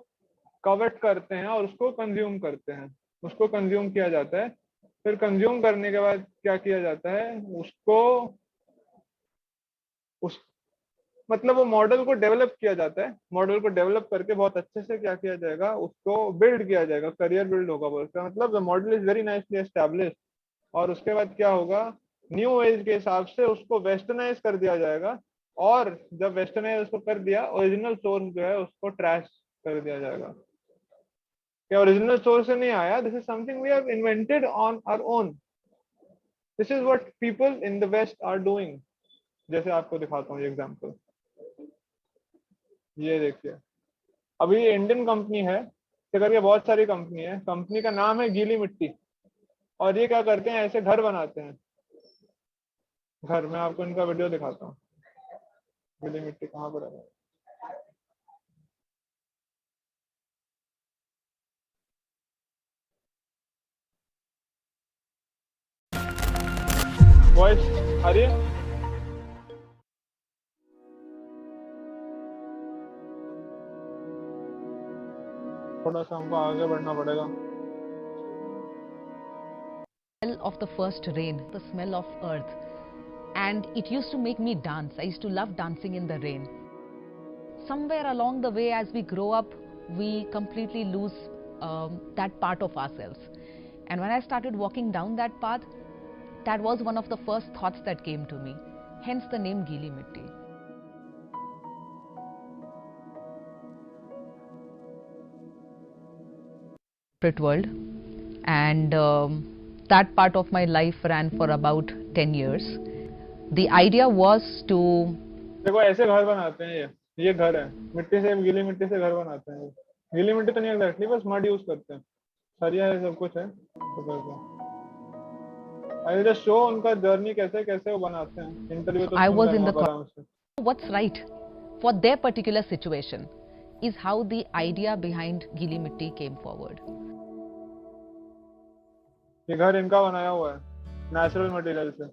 कवर्ट करते हैं और उसको कंज्यूम करते हैं। उसको कंज्यूम किया जाता है, फिर कंज्यूम करने के बाद क्या किया जाता है, मतलब वो मॉडल को डेवलप किया जाता है। मॉडल को डेवलप करके बहुत अच्छे से क्या किया जाएगा, उसको बिल्ड किया जाएगा, करियर बिल्ड होगा। उसका मतलब the model is very nicely established, और उसके बाद क्या होगा, न्यू एज के हिसाब से उसको वेस्टर्नाइज कर दिया जाएगा, और जब वेस्टर्नाइज उसको कर दिया, ओरिजिनल सोर्स जो है उसको ट्रैश कर दिया जाएगा। क्या ओरिजिनल सोर्स से नहीं आया, this is something we have invented on our own. This is what people in the west are doing. जैसे आपको दिखाता हूँ एग्जांपल, ये देखिए, अभी ये इंडियन कंपनी है, करके बहुत सारी कंपनी है, कंपनी का नाम है गीली मिट्टी, और ये क्या करते हैं, ऐसे घर बनाते हैं। घर में आपको इनका वीडियो दिखाता हूँ। गीली मिट्टी कहाँ पर है, वॉइस आ रही है? थोड़ा सा हमको आगे बढ़ना पड़ेगा। Smell of the first rain, the smell of earth, and it used to make me dance. I used to love dancing in the rain. Somewhere along the way, as we grow up, we completely lose that part of ourselves. And when I started walking down that path, that was one of the first thoughts that came to me. Hence the name Gili Mitti. World, and that part of my life ran for about 10 years. The idea was to, देखो ऐसे घर बनाते हैं, ये घर है, मिट्टी से, गीली मिट्टी से घर बनाते हैं। गीली मिट्टी तो नहीं एग्जैक्टली, बस मड यूज करते हैं, सरिया है, सब कुछ है। I just show उनका जर्नी कैसे कैसे वो बनाते हैं. इंटरव्यू तो I was सुन in रहे the हैं आराम से. What's right for their particular situation is how the idea behind गीली मिट्टी came forward. ये घर इनका बनाया हुआ है, नेचुरल मटेरियल से.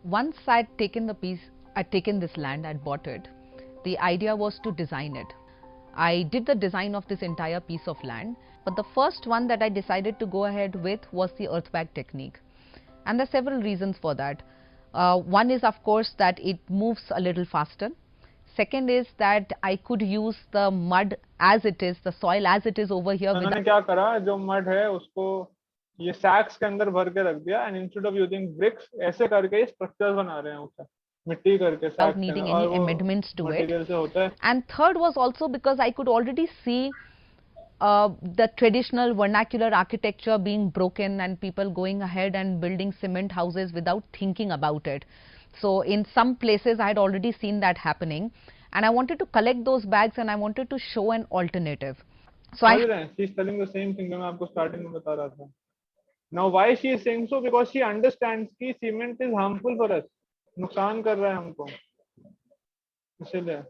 Once I'd taken this land, I'd bought it. The idea was to design it. I did the design of this entire piece of land, but the first one that I decided to go ahead with was the earth bag technique. And there are several reasons for that. One is, of course, that it moves a little faster. Second is that I could use the mud as it is, the soil as it is over here. उन्होंने क्या करा, जो मड है उसको ये सैक्स के अंदर भर के रख दिया, and instead of using bricks ऐसे करके स्ट्रक्चर्स बना रहे हैं ऊपर मिट्टी करके without needing any amendments to it. से होता है. And third was also because I could already see the traditional vernacular architecture being broken and people going ahead and building cement houses without thinking about it. So in some places I had already seen that happening, and I wanted to collect those bags and I wanted to show an alternative. So she's telling the same thing जो मैं आपको starting में बता रहा था. Now why she is saying so? Because she understands कि cement is harmful for us. नुकसान कर रहा है हमको. इसलिए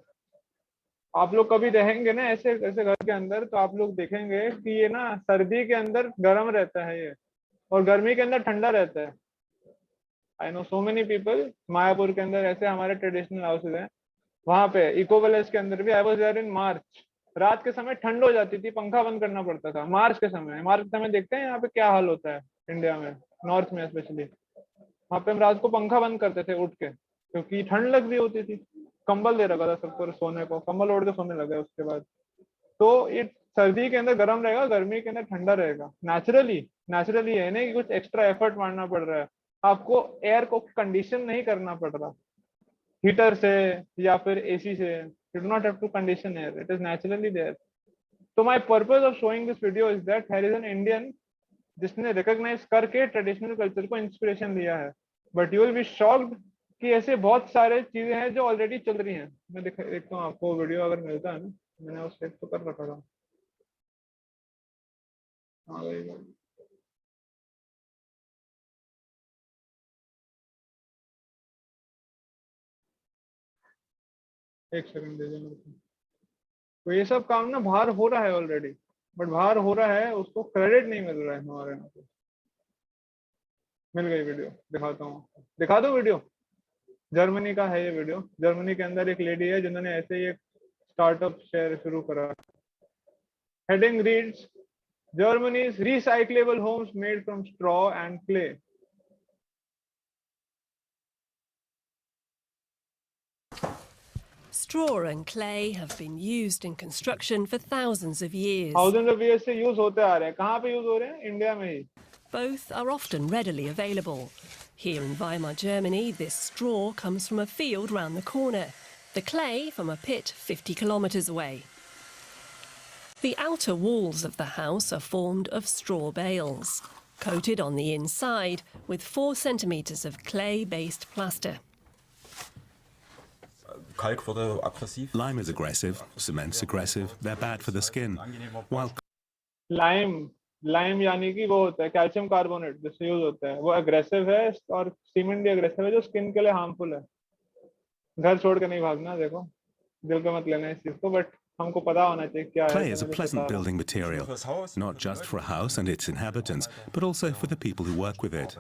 आप लोग कभी रहेंगे ना ऐसे ऐसे घर के अंदर, तो आप लोग देखेंगे कि ये ना सर्दी के अंदर गर्म रहता है ये, और गर्मी के अंदर ठंडा रहता है. I know so many people. Mayapur के अंदर ऐसे हमारे ट्रेडिशनल हाउसेज हैं, वहां पे इको विलेज के अंदर भी. आई वाज देयर इन मार्च. रात के समय ठंड हो जाती थी, पंखा बंद करना पड़ता था. मार्च के समय देखते हैं यहाँ पे क्या हाल होता है इंडिया में, नॉर्थ में स्पेशली. वहाँ पे हम रात को पंखा बंद करते थे उठ के, क्योंकि ठंड लग रही होती थी. कंबल दे रखा था सबको सोने को, कंबल ओढ़ के सोने लगे उसके बाद. तो ये सर्दी के अंदर गर्म रहेगा, गर्मी के अंदर ठंडा रहेगा. नेचुरली है नहीं कि कुछ एक्स्ट्रा एफर्ट मारना पड़ रहा है. आपको एयर को कंडीशन नहीं करना पड़ रहा हीटर से या फिर एसी से. You do not have to condition air. It is naturally there. So my purpose of showing this video is that there is an Indian जिसने recognize करके traditional culture को inspiration लिया है. But you will be shocked कि ऐसे बहुत सारे चीजें हैं जो already चल रही हैं. मैं देखता हूँ आपको वीडियो अगर मिलता है ना, मैंने उस सेट तो कर रखा था. एक सेकंड दीजिए मेरे को. तो ये सब काम ना बाहर हो रहा है ऑलरेडी, बट बाहर हो रहा है उसको क्रेडिट नहीं मिल रहा है हमारे यहाँ पे. मिल गई वीडियो, दिखाता हूँ. दिखा दो वीडियो. जर्मनी का है ये वीडियो. जर्मनी के अंदर एक लेडी है जिन्होंने ऐसे ही एक स्टार्टअप शेयर शुरू करा. Heading reads Germany's recyclable homes made from straw and clay. Straw and clay have been used in construction for thousands of years. Thousands of years से use होते आ रहे हैं. कहाँ पे use हो रहे हैं? इंडिया में ही. Both are often readily available. Here in Weimar, Germany, this straw comes from a field round the corner. The clay from a pit 50 kilometres away. The outer walls of the house are formed of straw bales, coated on the inside with 4 centimetres of clay-based plaster. Lime is aggressive, cement's aggressive, they're bad for the skin. While lime यानी कि वो होता है कैल्शियम कार्बोनेट जिससे यूज होता है, वो अग्रेसिव है, और सीमेंट भी अग्रेसिव है जो स्किन के लिए हार्मफुल है. घर छोड़ के नहीं भागना, देखो दिल पे मत लेना इस चीज को, बट हमको पता होना चाहिए क्या है. Clay is a pleasant building material, not just for a house and its inhabitants, but also for the people who work with it.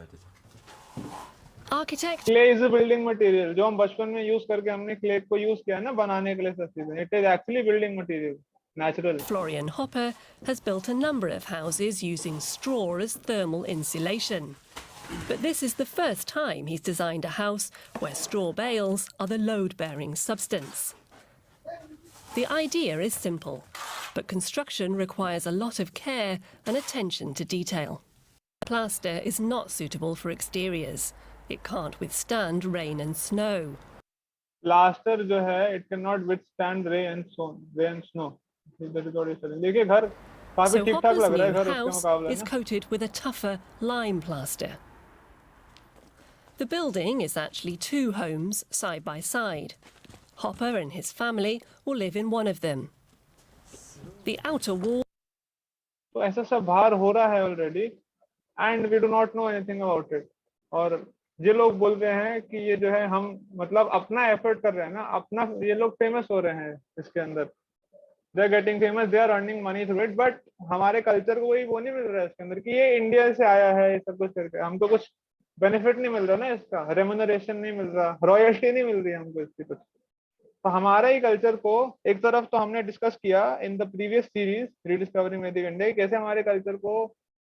Clay is a building material. जो हम बचपन में यूज करके हमने क्ले को यूज किया ना बनाने के लिए सब चीजें. It is actually building material, natural. Florian Hopper has built a number of houses using straw as thermal insulation. But this is the first time he's designed a house where straw bales are the load-bearing substance. The idea is simple, but construction requires a lot of care and attention to detail. Plaster is not suitable for exteriors. It can't withstand rain and snow. Plaster जो है, it cannot withstand rain and snow. That is what he's saying. देखिए घर काफी ठीक ठाक लग रहा है, घर उसके मुकाबले is coated with a tougher lime plaster. The building is actually 2 homes side by side. Hopper and his family will live in one of them. The outer wall. तो ऐसा सब बाहर हो रहा है already and we do not know anything about it. और ये लोग बोल रहे हैं कि ये जो है हम मतलब अपना एफर्ट कर रहे हैं ना, अपना, ये लोग फेमस हो रहे हैं इसके अंदर, they are getting famous, they are earning money through it, but हमारे कल्चर को वो नहीं मिल रहा है इसके अंदर कि ये इंडिया से आया है, ये सब कुछ करके हमको कुछ बेनिफिट नहीं मिल रहा ना, इसका रेम्यूनरेशन नहीं मिल रहा, रॉयल्टी नहीं मिल रही हमको इसकी कुछ। तो हमारा ही कल्चर को एक तरफ तो हमने डिस्कस किया in the previous series rediscovering वैदिक इंडिया, कैसे हमारे कल्चर को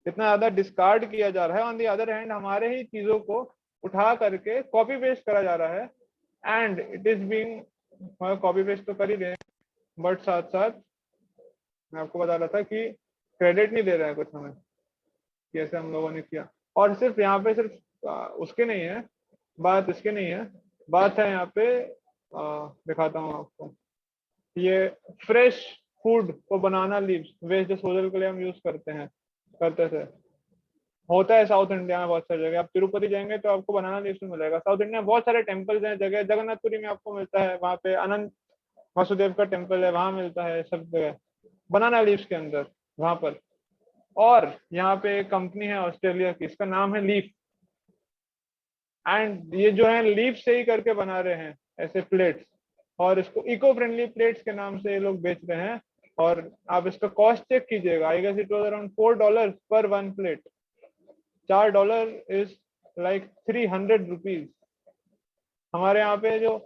इतना ज्यादा डिस्कार्ड किया जा रहा है, ऑन द अदर हैंड हमारे ही चीजों को उठा करके कॉपी पेस्ट करा जा रहा है and it is being copy paste तो कर ही रहे, बट साथ साथ मैं आपको बता रहा था कि क्रेडिट नहीं दे रहा है कुछ हमें कि ऐसे हम लोगों ने किया। और सिर्फ यहाँ पे सिर्फ उसके नहीं है बात, इसके नहीं है बात, है यहाँ पे दिखाता हूँ आपको, ये फ्रेश फूड को बनाना लीव्स वेस्ट डिस्पोजल के लिए हम यूज करते थे, होता है साउथ इंडिया में बहुत सारी जगह। आप तिरुपति जाएंगे तो आपको बनाना लीव्स में मिलेगा। साउथ इंडिया में बहुत सारे टेम्पल्स हैं, जगह जगन्नाथपुरी में आपको मिलता है, वहाँ पे अनंत वासुदेव का टेम्पल है, वहां मिलता है सब जगह बनाना लीव्स के अंदर वहां पर। और यहाँ पे एक कंपनी है ऑस्ट्रेलिया की, इसका नाम है लीफ, एंड ये जो है लीफ से ही करके बना रहे हैं ऐसे प्लेट्स, और इसको इको फ्रेंडली प्लेट्स के नाम से ये लोग बेच रहे हैं। और आप इसका कॉस्ट चेक कीजिएगा, I guess it was around $4 per one plate. $4 is like 300 rupees. हमारे यहाँ पे जो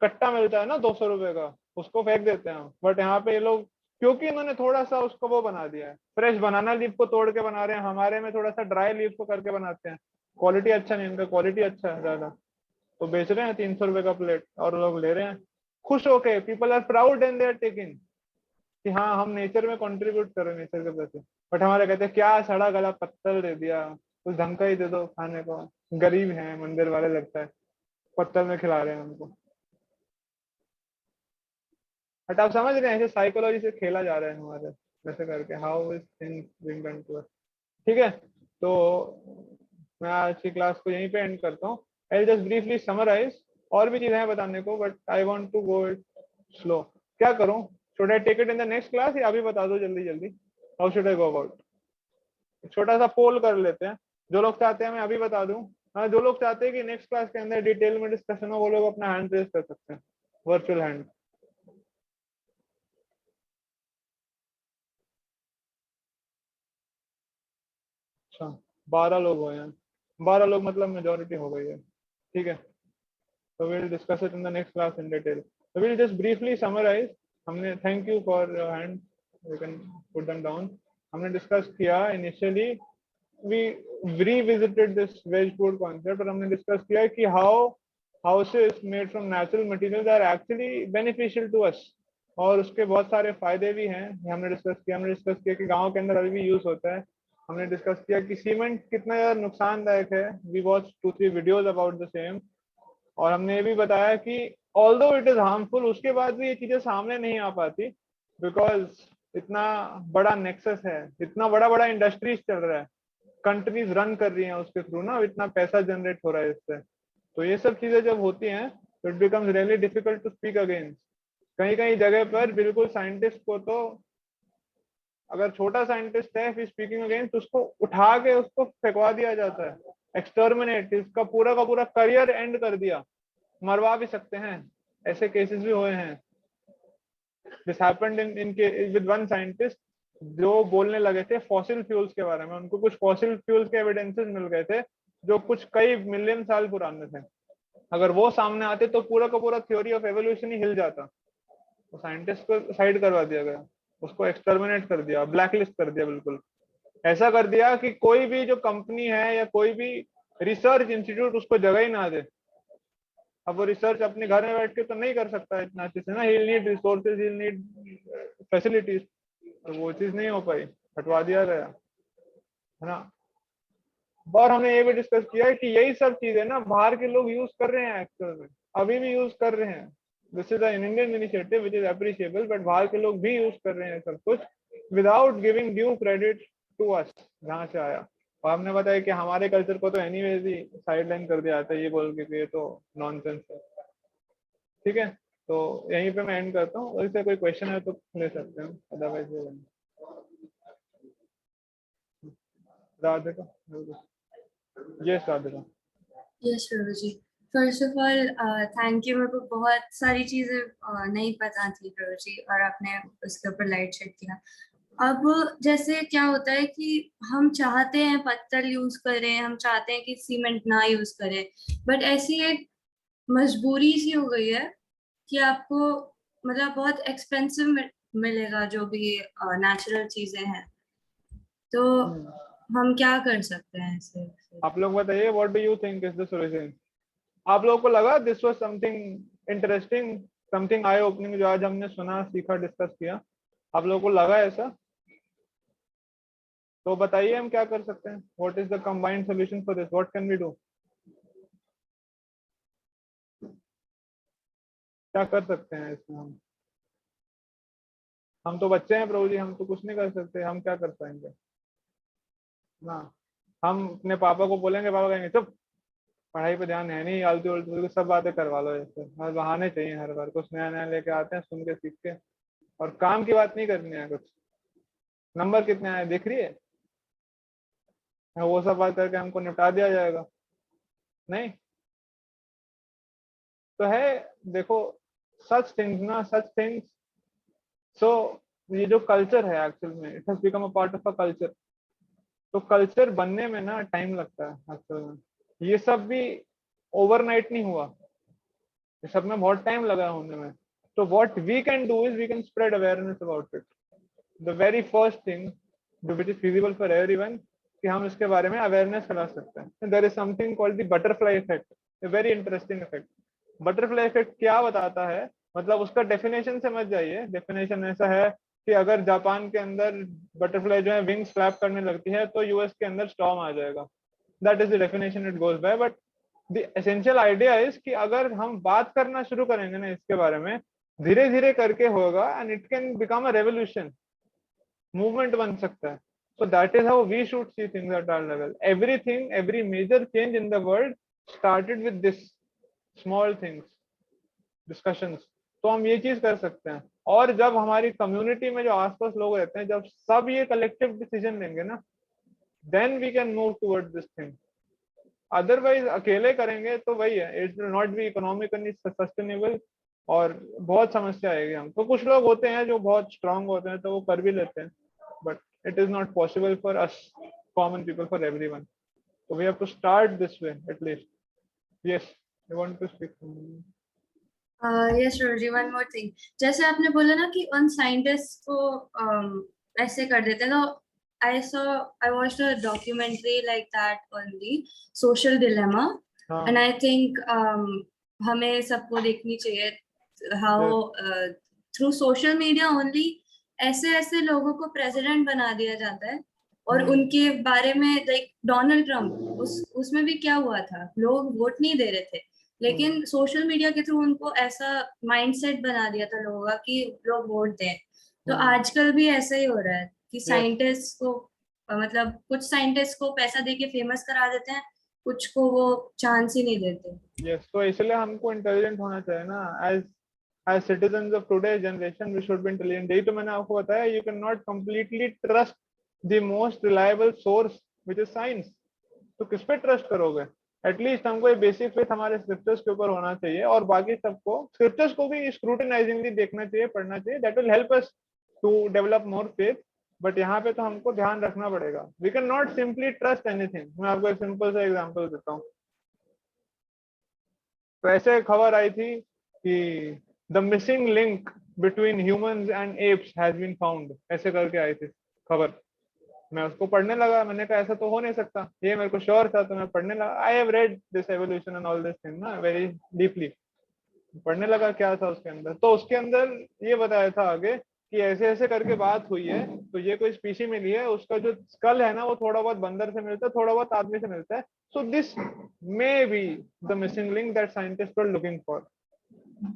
कट्टा मिलता है ना 200 रुपए का, उसको फेंक देते हैं हम, बट यहाँ पे ये लोग क्योंकि इन्होंने थोड़ा सा उसको वो बना दिया है, फ्रेश बनाना लीफ को तोड़ के बना रहे हैं, हमारे में थोड़ा सा ड्राई लीफ को करके बनाते हैं, क्वालिटी अच्छा नहीं, इनका क्वालिटी अच्छा है ज्यादा, तो बेच रहे हैं 300 रुपए का प्लेट और लोग ले रहे हैं खुश होके। People are proud and they are taking कि हाँ हम नेचर में कंट्रीब्यूट कर रहे हैं नेचर के पैसे, बट हमारे कहते हैं क्या सड़ा गला पत्तल दे दिया, कुछ ढंग का ही दे दो खाने को, गरीब हैं मंदिर वाले, लगता है पत्तल में खिला रहे हैं हमको। बट आप समझ रहे हैं ऐसे साइकोलॉजी से खेला जा रहा है हमारे, वैसे करके how is things being done to us. ठीक है, तो मैं आज की क्लास को यहीं पे एंड करता हूँ। आई जस्ट ब्रीफली समराइज, और भी चीजें हैं बताने को, but I want to go it slow. क्या करूं, should I take it in the next class या अभी बता दो जल्दी जल्दी, how should I go about? छोटा सा पोल कर लेते हैं, जो लोग चाहते हैं मैं अभी बता दूं, हाँ जो लोग चाहते हैं कि नेक्स्ट क्लास के अंदर डिटेल में डिस्कशन हो, वो लोग अपना हैंड रेज कर सकते हैं, वर्चुअल हैंड। अच्छा 12 लोग हुए हैं, 12 लोग मतलब मेजोरिटी हो गई है। ठीक है, so we'll discuss it in the next class in detail. So we'll just briefly summarize. हमने thank you for your hand, you can put them down. हमने discuss किया initially, we revisited this veg food concept, और हमने discuss किया कि how houses made from natural materials are actually beneficial to us, और उसके बहुत सारे फायदे भी हैं, हमने डिस्कस किया। हमने डिस्कस किया कि गाँव के अंदर अभी भी यूज होता है। हमने डिस्कस किया कि सीमेंट कितना ज्यादा नुकसानदायक है, we watch 2-3 videos about the same. और हमने ये भी बताया कि ऑल्दो इट इज हार्मफुल, उसके बाद भी ये चीजें सामने नहीं आ पाती, बिकॉज इतना बड़ा नेक्सस है, इतना बड़ा बड़ा इंडस्ट्रीज चल रहा है, कंट्रीज रन कर रही हैं उसके थ्रू ना, इतना पैसा जनरेट हो रहा है इससे। तो ये सब चीजें जब होती हैं तो it becomes really difficult to speak against. कहीं कहीं जगह पर बिल्कुल साइंटिस्ट को तो, अगर छोटा साइंटिस्ट है फिर स्पीकिंग अगेंस्ट, उसको उठा के उसको फेंकवा दिया जाता है, एक्सटर्मिनेट, इसका पूरा का पूरा करियर एंड कर दिया, मरवा भी सकते हैं, ऐसे केसेस भी हुए हैं। This happened in with one scientist, जो बोलने लगे थे फॉसिल फ्यूल्स के बारे में, उनको कुछ फॉसिल फ्यूल्स के एविडेंसेस मिल गए थे जो कुछ कई मिलियन साल पुराने थे। अगर वो सामने आते तो पूरा का पूरा थ्योरी ऑफ एवोल्यूशन ही हिल जाता। तो साइंटिस्ट को साइड करवा दिया गया, उसको एक्सटर्मिनेट कर दिया, ब्लैकलिस्ट कर दिया, बिल्कुल ऐसा कर दिया कि कोई भी जो कंपनी है या कोई भी रिसर्च इंस्टीट्यूट उसको जगह ही ना दे। अब वो रिसर्च अपने घर में बैठ के तो नहीं कर सकता इतना अच्छे से ना, he will need resources, he will need facilities, तो वो चीज नहीं हो पाई, हटवा दिया गया, है ना। और हमने ये भी डिस्कस किया कि यही सब चीजें ना बाहर के लोग यूज कर रहे हैं, एक्चुअल में अभी भी यूज कर रहे हैं। This is an Indian initiative which is appreciable, but बाहर के लोग भी यूज कर रहे हैं सब कुछ without giving due credit to us, जहाँ से आया। और हमने बताया कि हमारे कल्चर को तो एनीवेज ही साइडलाइन कर दिया जाता है, ये बोल के ये तो नॉनसेंस है। ठीक है, तो यहीं पे मैं एंड करता हूँ, इससे कोई क्वेश्चन है तो ले सकते हैं, otherwise Radhika. Yes Radhika. Yes Prabhu ji, first of all thank you. मेरे को बहुत सारी चीजें नहीं पता थी प्रभु जी, और आपने उसके ऊपर लाइट शेड किया। अब जैसे क्या होता है कि हम चाहते हैं पत्थर यूज करें, हम चाहते हैं कि सीमेंट ना यूज करें, बट ऐसी एक मजबूरी सी हो गई है कि आपको मतलब बहुत एक्सपेंसिव मिलेगा जो भी नेचुरल चीजें हैं, तो हम क्या कर सकते हैं इससे? आप लोग बताइए, what do you think is the solution? आप लोगों को लगा this was something interesting, something I opening जो आज हमने सुना, सीखा, डिस्कस किया? आप लोगों को लगा ऐसा? तो बताइए हम क्या कर सकते हैं? What is the combined solution for this? What can we do? क्या कर सकते हैं इसमें? हम तो बच्चे हैं प्रभु जी, हम तो कुछ नहीं कर सकते। हम क्या कर पाएंगे ना? हम अपने पापा को बोलेंगे, पापा कहेंगे चुप, पढ़ाई पे ध्यान है नहीं, आलतू उल्टू सब बातें करवा लो। ऐसे हर बहाने चाहिए, हर बार कुछ नया नया लेके आते हैं, सुन के सीख के, और काम की बात नहीं करनी है। कुछ नंबर कितने आए दिख रही है, वो सब बात करके हमको निपटा दिया जाएगा? नहीं तो है। देखो सच थिंग्स ना, सच थिंग्स, सो ये जो कल्चर है एक्चुअल में, it has become a part of a culture. तो कल्चर बनने में ना टाइम लगता है एक्चुअल में। ये सब भी ओवरनाइट नहीं हुआ, ये सब में बहुत टाइम लगा होने में। तो what we can do is we can spread awareness about it. The very first thing which is feasible for everyone, कि हम इसके बारे में अवेयरनेस फैला सकते हैं। There is something called the butterfly effect, a very interesting effect. Butterfly effect क्या बताता है, मतलब उसका डेफिनेशन समझ जाइए। डेफिनेशन ऐसा है कि अगर जापान के अंदर बटरफ्लाई जो है विंग्स फ्लैप करने लगती है, तो यूएस के अंदर स्टॉर्म आ जाएगा। That is the definition it goes by. But the essential idea is कि अगर हम बात करना शुरू करेंगे ना इसके बारे में, धीरे धीरे करके होगा, and it can become a revolution, movement बन सकता है। So that is how we should see things at our level. Everything, every major change in the world started with this small things, discussions. तो हम ये चीज कर सकते हैं। और जब हमारी कम्युनिटी में जो आसपास लोग रहते हैं, जब सब ये कलेक्टिव डिसीजन लेंगे ना, then we can move towards this thing. Otherwise अकेले करेंगे तो वही है, it will not be economically sustainable, और बहुत समस्या आएगी हम। तो कुछ लोग होते हैं जो बहुत स्ट्रांग होते हैं, तो वो कर भी लेते हैं, but it is not possible for us common people, for everyone. So we have to start this way at least. Yes, I want to speak. Yes Roji, one more thing. जैसे आपने बोला ना कि उन साइंटिस्ट को ऐसे कर देते हैं, तो I watched a documentary like that on the social dilemma, and I think हमें सबको देखनी चाहिए how through social media only ऐसे लोगों को प्रेसिडेंट बना दिया जाता है, और उनके बारे में लाइक डोनाल्ड ट्रम्प, उसमें भी क्या हुआ था, लोग वोट नहीं दे रहे थे, लेकिन सोशल मीडिया के थ्रू उनको ऐसा माइंडसेट बना दिया था लोगों का कि लोग वोट दें। तो आजकल भी ऐसा ही हो रहा है कि साइंटिस्ट को मतलब कुछ साइंटिस्ट को पैसा देके फेमस करा देते हैं, कुछ को वो चांस ही नहीं देते। यस, तो इसलिए हमको इंटेलिजेंट होना चाहिए ना। as citizens of today's generation we should be intelligent. यही तो मैंने आपको बताया, you cannot completely trust the most reliable source which is science. तो किस पे ट्रस्ट करोगे? एटलीस्ट हमको ये बेसिक फेथ हमारे स्क्रिप्चर्स के ऊपर होना चाहिए, और बाकी सबको स्क्रिप्चर्स को भी स्क्रूटिनाइजिंगली देखना चाहिए, पढ़ना चाहिए। That will help us to develop more faith. But यहाँ पे तो हमको ध्यान रखना पड़ेगा, we can not simply trust anything. मैं आपको एक सिंपल सा एग्जांपल देता हूँ। तो ऐसे खबर आई थी कि the missing link between humans and apes has been found, ऐसे करके आई थी खबर। मैं उसको पढ़ने लगा, मैंने कहा ऐसा तो हो नहीं सकता, ये मेरे को श्योर था, तो मैं पढ़ने लगा। I have read this evolution and all this thing ना वेरी डीपली। पढ़ने लगा क्या था उसके अंदर। तो उसके अंदर ये बताया था आगे कि ऐसे ऐसे करके बात हुई है, तो ये कोई स्पीशी मिली है, उसका जो स्कल है ना वो थोड़ा बहुत बंदर से मिलता है, थोड़ा बहुत आदमी से मिलता है। So this may be the missing link that scientist were looking for.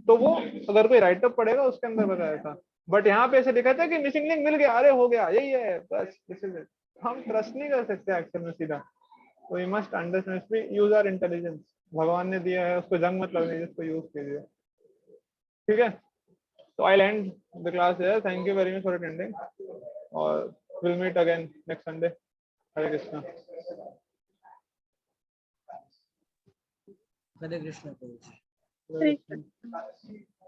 तो वो अगर कोई राइटअप पढ़ेगा उसके अंदर बताया था, बट यहाँ पे ऐसे लिखा था कि मिसिंग लिंक मिल गया, अरे हो गया, यही है बस, दिस इज इट। हम ट्रस्ट नहीं कर सकते एक्चुअल में सीधा। तो we must understand, use our intelligence. भगवान ने दिया है, उसको जंग मत लगने, जिसको यूज कीजिए। ठीक है, so I'll end the class here. Thank you very much for attending, or we'll meet again next Sunday. Hare Krishna. Hare Krishna. Hare Krishna.